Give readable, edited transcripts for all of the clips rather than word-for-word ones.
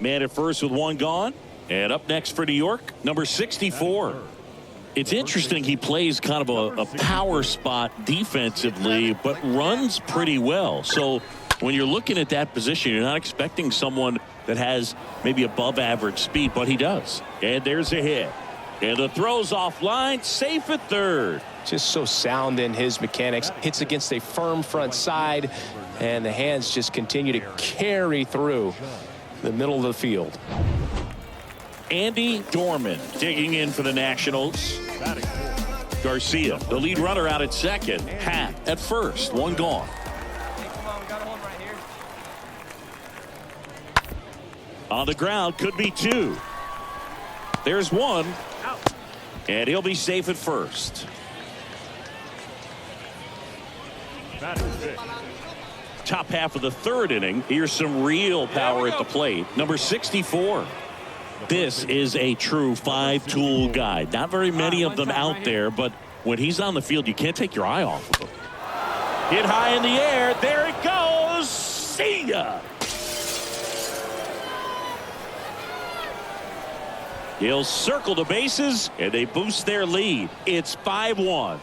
Man at first with one gone. And up next for New York, number 64. It's interesting he plays kind of a power spot defensively, but runs pretty well. So when you're looking at that position, you're not expecting someone that has maybe above average speed, but he does. And there's a hit. And the throw's offline, safe at third. Just so sound in his mechanics. Hits against a firm front side, and the hands just continue to carry through the middle of the field. Andy Dorman digging in for the Nationals. Garcia, the lead runner, out at second. Happ at first, one gone. On the ground, could be two. There's one. And he'll be safe at first. Top half of the third inning. Here's some real power at the plate. Number 64. This is a true five-tool guy. Not very many of them out there, but when he's on the field, you can't take your eye off of him. Hit high in the air. There it goes. See ya. He'll circle the bases, and they boost their lead. It's 5-1.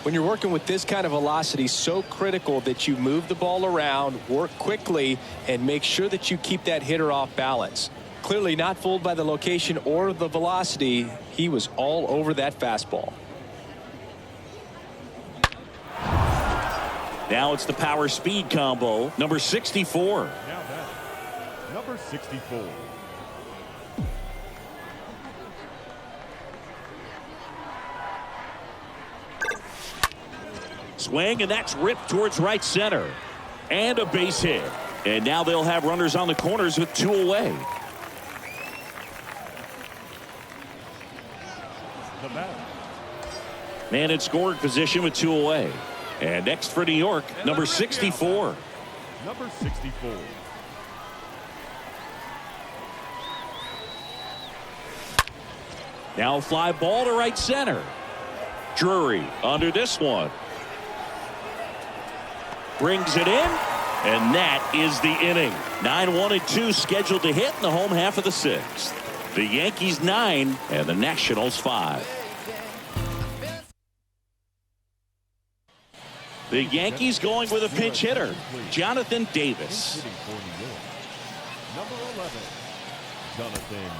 When you're working with this kind of velocity, so critical that you move the ball around, work quickly, and make sure that you keep that hitter off balance. Clearly not fooled by the location or the velocity. He was all over that fastball. Now it's the power speed combo. Number 64. Now that, number 64. Swing, and that's ripped towards right center. And a base hit. And now they'll have runners on the corners with two away. Man in scoring position with two away. And next for New York, number 64. Number 64. Now a fly ball to right center. Drury under this one. Brings it in, and that is the inning. 9-1-2 scheduled to hit in the home half of the sixth. The Yankees 9 and the Nationals 5. The Yankees going with a pinch hitter, Jonathan Davis. Number 11, Jonathan.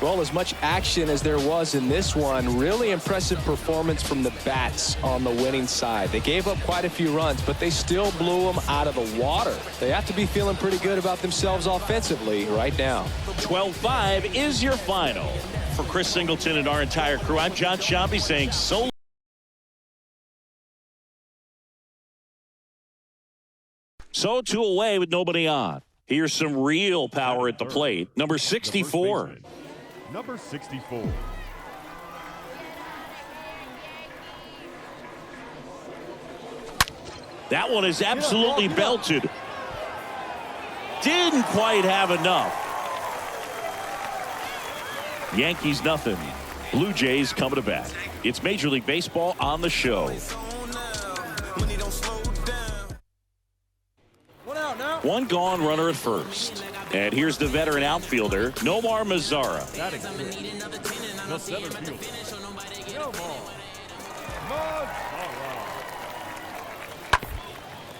Well, as much action as there was in this one, really impressive performance from the bats on the winning side. They gave up quite a few runs, but they still blew them out of the water. They have to be feeling pretty good about themselves offensively right now. 12-5 is your final. For Chris Singleton and our entire crew, I'm John Shambi saying so. So two away with nobody on. Here's some real power at the plate. Number 64. Number 64. That one is absolutely belted. Didn't quite have enough. Yankees nothing. Blue Jays coming to bat. It's Major League Baseball on the show. One gone, runner at first. And here's the veteran outfielder, Nomar Mazara.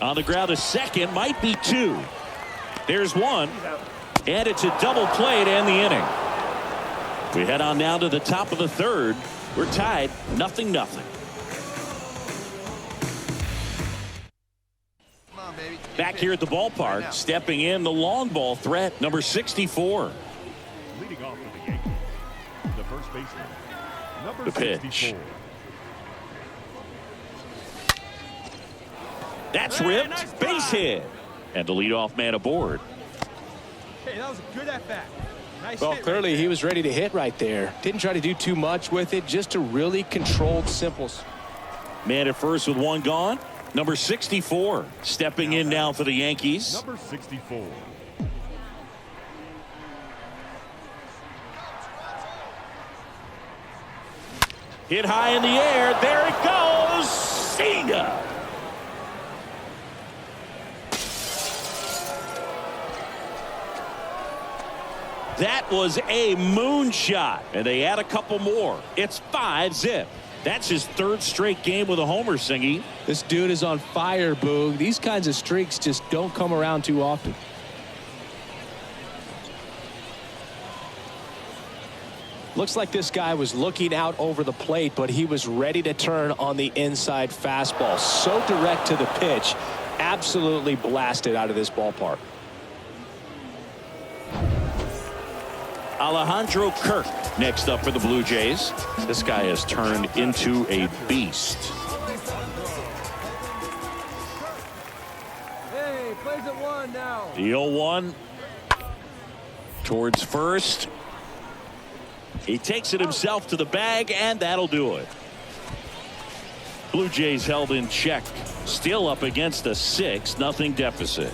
On the ground, a second, might be two. There's one, and it's a double play to end the inning. We head on now to the top of the third. We're tied, 0-0. Back here at the ballpark, stepping in the long ball threat, number 64. Leading off for the Yankees, the first baseman, number The pitch. 64. That's ripped, base hit. And the leadoff man aboard. Hey, that was a good at-bat. Nice Well, hit clearly right he was ready to hit right there. Didn't try to do too much with it, just a really controlled, simple. Man at first with one gone. Number 64 stepping in now for the Yankees. Number 64. Hit high in the air. There it goes. See ya. That was a moonshot, and they add a couple more. It's 5-zip. That's his third straight game with a homer, Singy. This dude is on fire, Boog. These kinds of streaks just don't come around too often. Looks like this guy was looking out over the plate, but he was ready to turn on the inside fastball. So direct to the pitch. Absolutely blasted out of this ballpark. Alejandro Kirk next up for the Blue Jays. This guy has turned into a beast. Hey, plays at 1 now. The 0-1 towards first. He takes it himself to the bag, and that'll do it. Blue Jays held in check. Still up against a 6-0 deficit.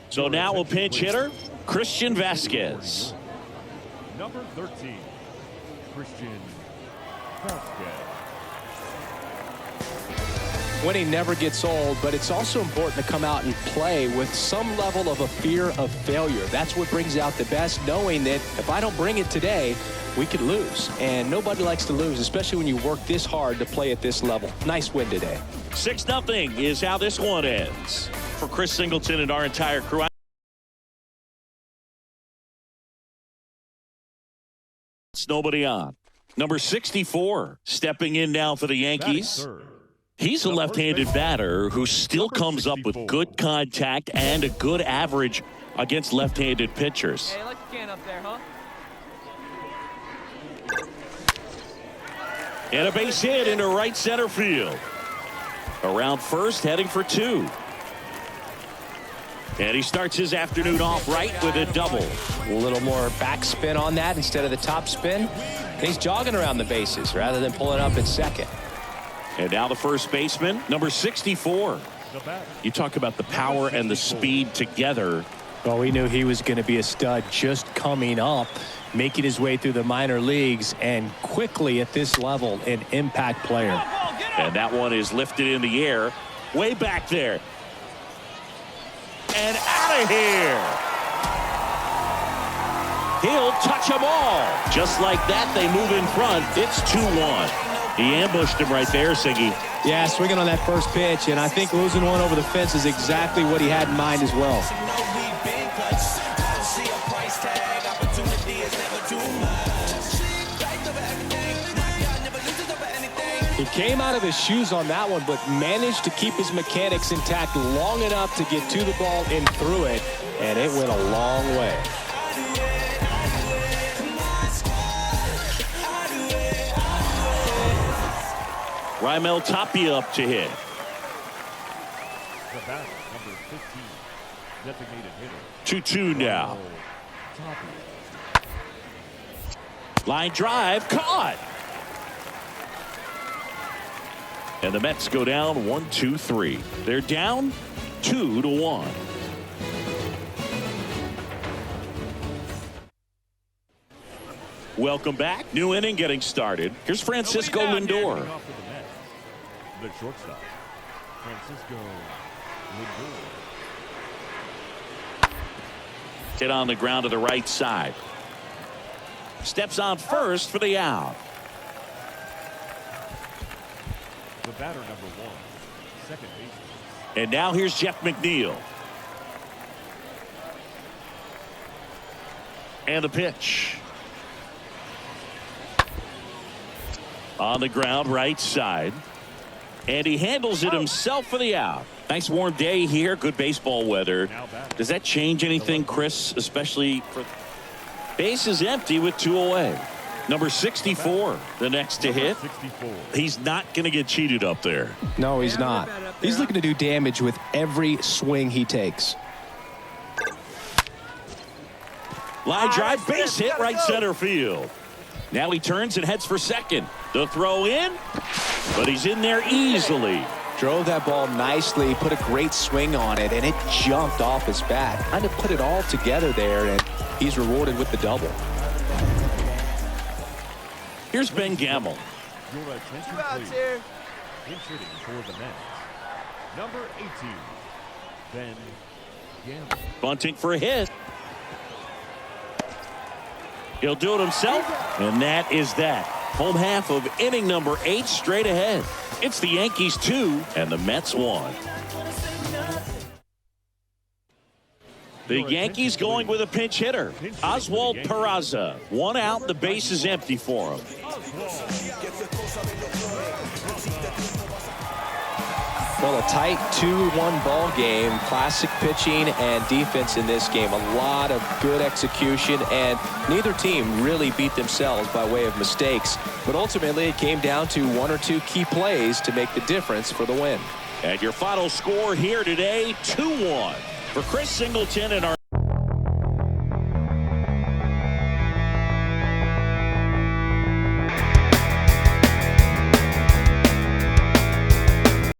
So now a pinch hitter, Christian Vasquez. Number 13, Christian Vasquez. Winning never gets old, but it's also important to come out and play with some level of a fear of failure. That's what brings out the best, knowing that if I don't bring it today, we could lose. And nobody likes to lose, especially when you work this hard to play at this level. Nice win today. 6-0 is how this one ends. For Chris Singleton and our entire crew, it's nobody on. Number 64 stepping in now for the Yankees. He's a left-handed batter who still comes up with good contact and a good average against left-handed pitchers. Hey, like the can up there, huh? And a base hit into right center field. Around first, heading for 2. And he starts his afternoon off right with a double. A little more backspin on that instead of the top spin. And he's jogging around the bases rather than pulling up at second. And now the first baseman, number 64. You talk about the power and the speed together. Well, we knew he was going to be a stud just coming up, making his way through the minor leagues, and quickly at this level, an impact player. And that one is lifted in the air, way back there. And out of here. He'll touch them all. Just like that, they move in front. It's 2-1. He ambushed him right there, Siggy. Yeah, swinging on that first pitch, and I think losing one over the fence is exactly what he had in mind as well. He came out of his shoes on that one, but managed to keep his mechanics intact long enough to get to the ball and through it, and it went a long way. Raimel Tapia up to hit. The batter, number 15, designated hitter. 2-2 now. Line drive, caught. And the Mets go down 1-2-3. They're down 2-1. Welcome back. New inning getting started. Here's Francisco Lindor. The shortstop, Francisco Lindor. Hit on the ground to the right side. Steps on first for the out. The batter, number 1, second baseman. And now here's Jeff McNeil. And the pitch. On the ground, right side. And he handles it himself for the out. Nice warm day here. Good baseball weather. Does that change anything, Chris? Especially for base is empty with 2 away. Number 64, the next to hit. He's not going to get cheated up there. No, he's not. He's looking to do damage with every swing he takes. Line drive, base hit, right center field. Now he turns and heads for second. The throw in, but he's in there easily. Drove that ball nicely, put a great swing on it, and it jumped off his bat. Kind of put it all together there, and he's rewarded with the double. Here's Ben Gamble. Your attention, Two outs please. here. Inserting for the Mets, number 18, Ben Gamble. Bunting for a hit. He'll do it himself, and that is that. Home half of inning number 8 straight ahead. It's the Yankees 2 and the Mets 1. The Yankees going with a pinch hitter. Oswald Peraza. 1 out, the base is empty for him. Well, a tight 2-1 ball game. Classic pitching and defense in this game. A lot of good execution, and neither team really beat themselves by way of mistakes. But ultimately, it came down to 1 or 2 key plays to make the difference for the win. And your final score here today, 2-1. For Chris Singleton and our